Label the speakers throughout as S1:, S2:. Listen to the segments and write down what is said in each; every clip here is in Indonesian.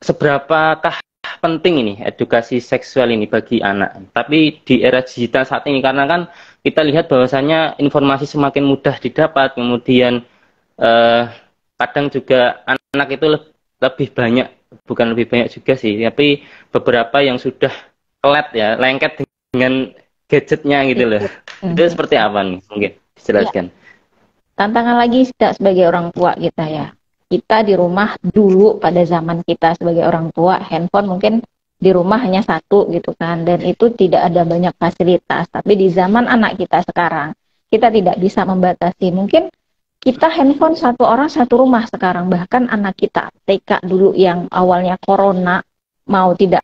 S1: Seberapakah penting ini edukasi seksual ini bagi anak? Tapi di era digital saat ini, karena kan kita lihat bahwasannya informasi semakin mudah didapat, kemudian eh, kadang juga anak itu lebih banyak, bukan lebih banyak juga sih, tapi beberapa yang sudah kelet ya, lengket dengan gadgetnya gitu loh. Itu seperti apa nih? Mungkin dijelaskan.
S2: Tantangan lagi tidak sebagai orang tua kita ya. Kita di rumah dulu pada zaman kita sebagai orang tua, handphone mungkin di rumah hanya satu gitu kan, dan itu tidak ada banyak fasilitas. Tapi di zaman anak kita sekarang, kita tidak bisa membatasi. Mungkin kita handphone satu orang satu rumah sekarang, bahkan anak kita TK dulu yang awalnya corona, mau tidak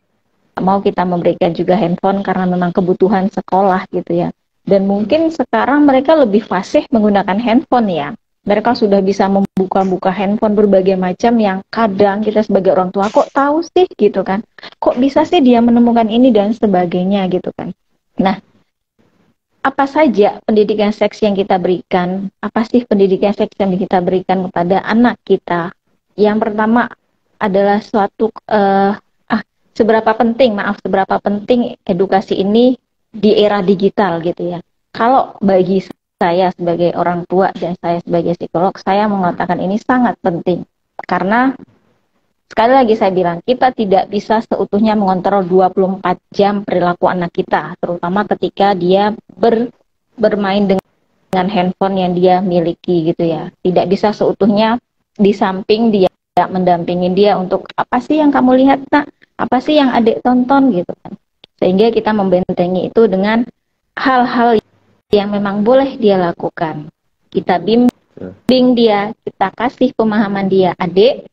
S2: mau kita memberikan juga handphone karena memang kebutuhan sekolah gitu ya. Dan mungkin sekarang mereka lebih fasih menggunakan handphone ya. Mereka sudah bisa membuka-buka handphone berbagai macam yang kadang kita sebagai orang tua kok tahu sih gitu kan. Kok bisa sih dia menemukan ini dan sebagainya gitu kan. Nah, apa saja pendidikan seks yang kita berikan? Apa sih pendidikan seks yang kita berikan kepada anak kita? Yang pertama adalah seberapa penting edukasi ini di era digital gitu ya. Kalau bagi saya sebagai orang tua dan saya sebagai psikolog, saya mengatakan ini sangat penting. Karena sekali lagi saya bilang, kita tidak bisa seutuhnya mengontrol 24 jam perilaku anak kita, terutama ketika dia bermain dengan handphone yang dia miliki gitu ya. Tidak bisa seutuhnya di samping dia mendampingi dia untuk apa sih yang kamu lihat nak? Apa sih yang adik tonton gitu kan. Sehingga kita membentengi itu dengan hal-hal yang memang boleh dia lakukan. Kita bimbing dia, kita kasih pemahaman dia. Adik,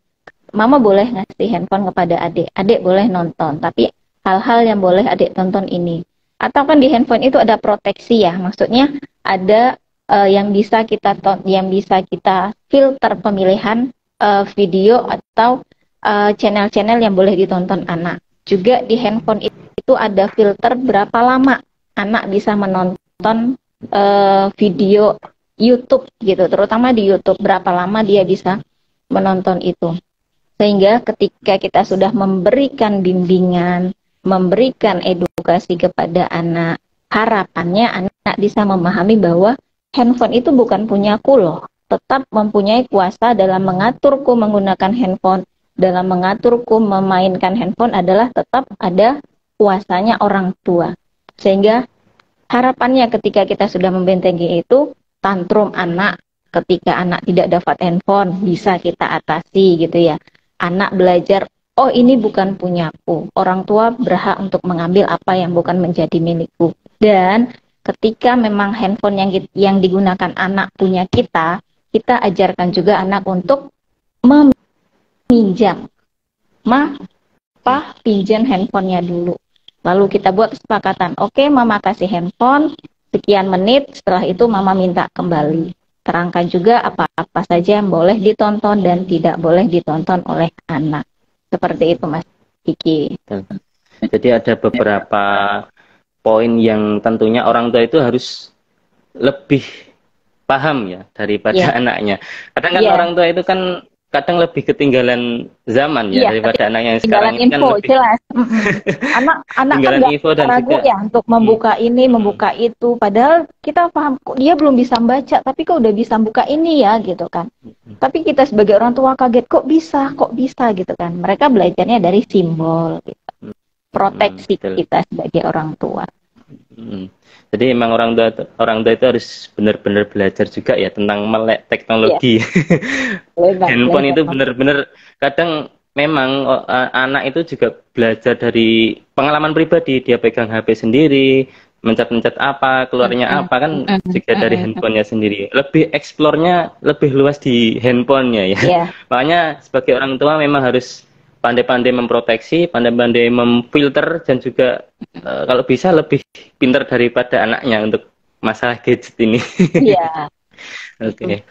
S2: mama boleh ngasih handphone kepada adik. Adik boleh nonton, tapi hal-hal yang boleh adik tonton ini. Atau kan di handphone itu ada proteksi ya. Maksudnya ada yang bisa kita filter pemilihan video atau channel-channel yang boleh ditonton anak. Juga di handphone itu ada filter berapa lama anak bisa menonton video YouTube gitu, terutama di YouTube berapa lama dia bisa menonton itu. Sehingga ketika kita sudah memberikan bimbingan, memberikan edukasi kepada anak, harapannya anak bisa memahami bahwa handphone itu bukan punyaku loh, tetap mempunyai kuasa dalam mengaturku menggunakan handphone, dalam mengaturku memainkan handphone adalah tetap ada kuasanya orang tua. Sehingga harapannya ketika kita sudah membentengi itu, tantrum anak ketika anak tidak dapat handphone bisa kita atasi gitu ya. Anak belajar, oh ini bukan punyaku. Orang tua berhak untuk mengambil apa yang bukan menjadi milikku. Dan ketika memang handphone yang digunakan anak punya kita ajarkan juga anak untuk meminjam. Pinjam handphonenya dulu. Lalu kita buat kesepakatan, oke, mama kasih handphone, sekian menit, setelah itu mama minta kembali. Terangkan juga apa-apa saja yang boleh ditonton dan tidak boleh ditonton oleh anak. Seperti itu Mas Kiki.
S1: Jadi ada beberapa poin yang tentunya orang tua itu harus lebih paham ya daripada anaknya. Kadang kan orang tua itu kan kadang lebih ketinggalan zaman ya daripada anak yang sekarang ini kan lebih
S2: jelas. Anak kan nggak ragu ya untuk membuka ini, membuka itu. Padahal kita paham kok dia belum bisa baca, tapi kok udah bisa buka ini ya gitu kan. Tapi kita sebagai orang tua kaget kok bisa gitu kan. Mereka belajarnya dari simbol gitu. Proteksi kita sebagai orang tua.
S1: Jadi emang orang tua itu harus benar-benar belajar juga ya tentang melek teknologi. Handphone itu benar-benar kadang memang anak itu juga belajar dari pengalaman pribadi. Dia pegang HP sendiri, mencet-mencet apa, keluarnya apa kan juga dari handphonenya sendiri. Lebih eksplornya lebih luas di handphonenya ya. Makanya sebagai orang tua memang harus pandai-pandai memproteksi, pandai-pandai memfilter, dan juga kalau bisa lebih pintar daripada anaknya untuk masalah gadget ini.
S2: Iya.
S1: Oke.